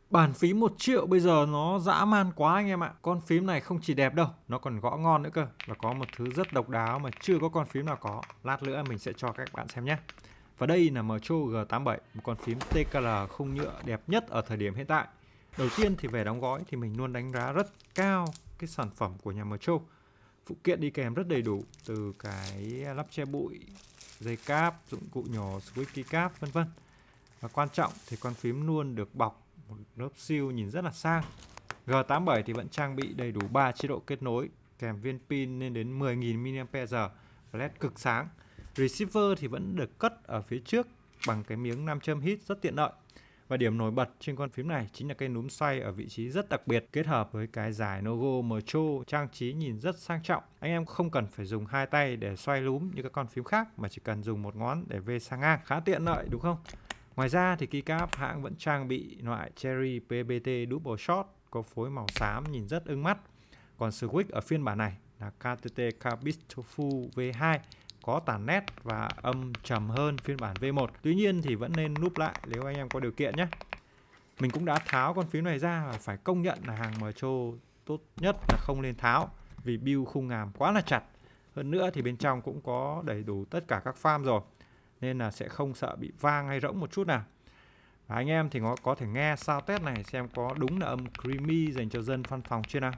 Bàn phím 1 triệu bây giờ nó dã man quá anh em ạ. Con phím này không chỉ đẹp đâu, nó còn gõ ngon nữa cơ. Và có một thứ rất độc đáo mà chưa có con phím nào có. Lát nữa mình sẽ cho các bạn xem nhé. Và đây là Mtro G87, một con phím TKL khung nhựa đẹp nhất ở thời điểm hiện tại. Đầu tiên thì về đóng gói thì mình luôn đánh giá rất cao cái sản phẩm của nhà Mtro. Phụ kiện đi kèm rất đầy đủ, từ cái lắp che bụi, dây cáp, dụng cụ nhỏ, switch keycap vân vân. Và quan trọng thì con phím luôn được bọc một lớp siêu nhìn rất là sang. G87 thì vẫn trang bị đầy đủ 3 chế độ kết nối, kèm viên pin lên đến 10.000 mAh, LED cực sáng. Receiver thì vẫn được cất ở phía trước bằng cái miếng nam châm hít rất tiện lợi. Và điểm nổi bật trên con phím này chính là cái núm xoay ở vị trí rất đặc biệt, kết hợp với cái dải logo Mtro trang trí nhìn rất sang trọng. Anh em không cần phải dùng hai tay để xoay núm như các con phím khác, mà chỉ cần dùng một ngón để vê sang ngang, khá tiện lợi đúng không? Ngoài ra thì keycap hãng vẫn trang bị loại Cherry PBT Double Shot có phối màu xám nhìn rất ưng mắt. Còn switch ở phiên bản này là KTT Kabutofu V2, có tản nét và âm trầm hơn phiên bản V1. Tuy nhiên thì vẫn nên núp lại nếu anh em có điều kiện nhé. Mình cũng đã tháo con phím này ra và phải công nhận là hàng Mtro tốt nhất là không nên tháo, vì build khung ngàm quá là chặt. Hơn nữa thì bên trong cũng có đầy đủ tất cả các farm rồi, nên là sẽ không sợ bị vang hay rỗng một chút nào. Và anh em thì có thể nghe sound test này xem có đúng là âm creamy dành cho dân văn phòng chưa nào.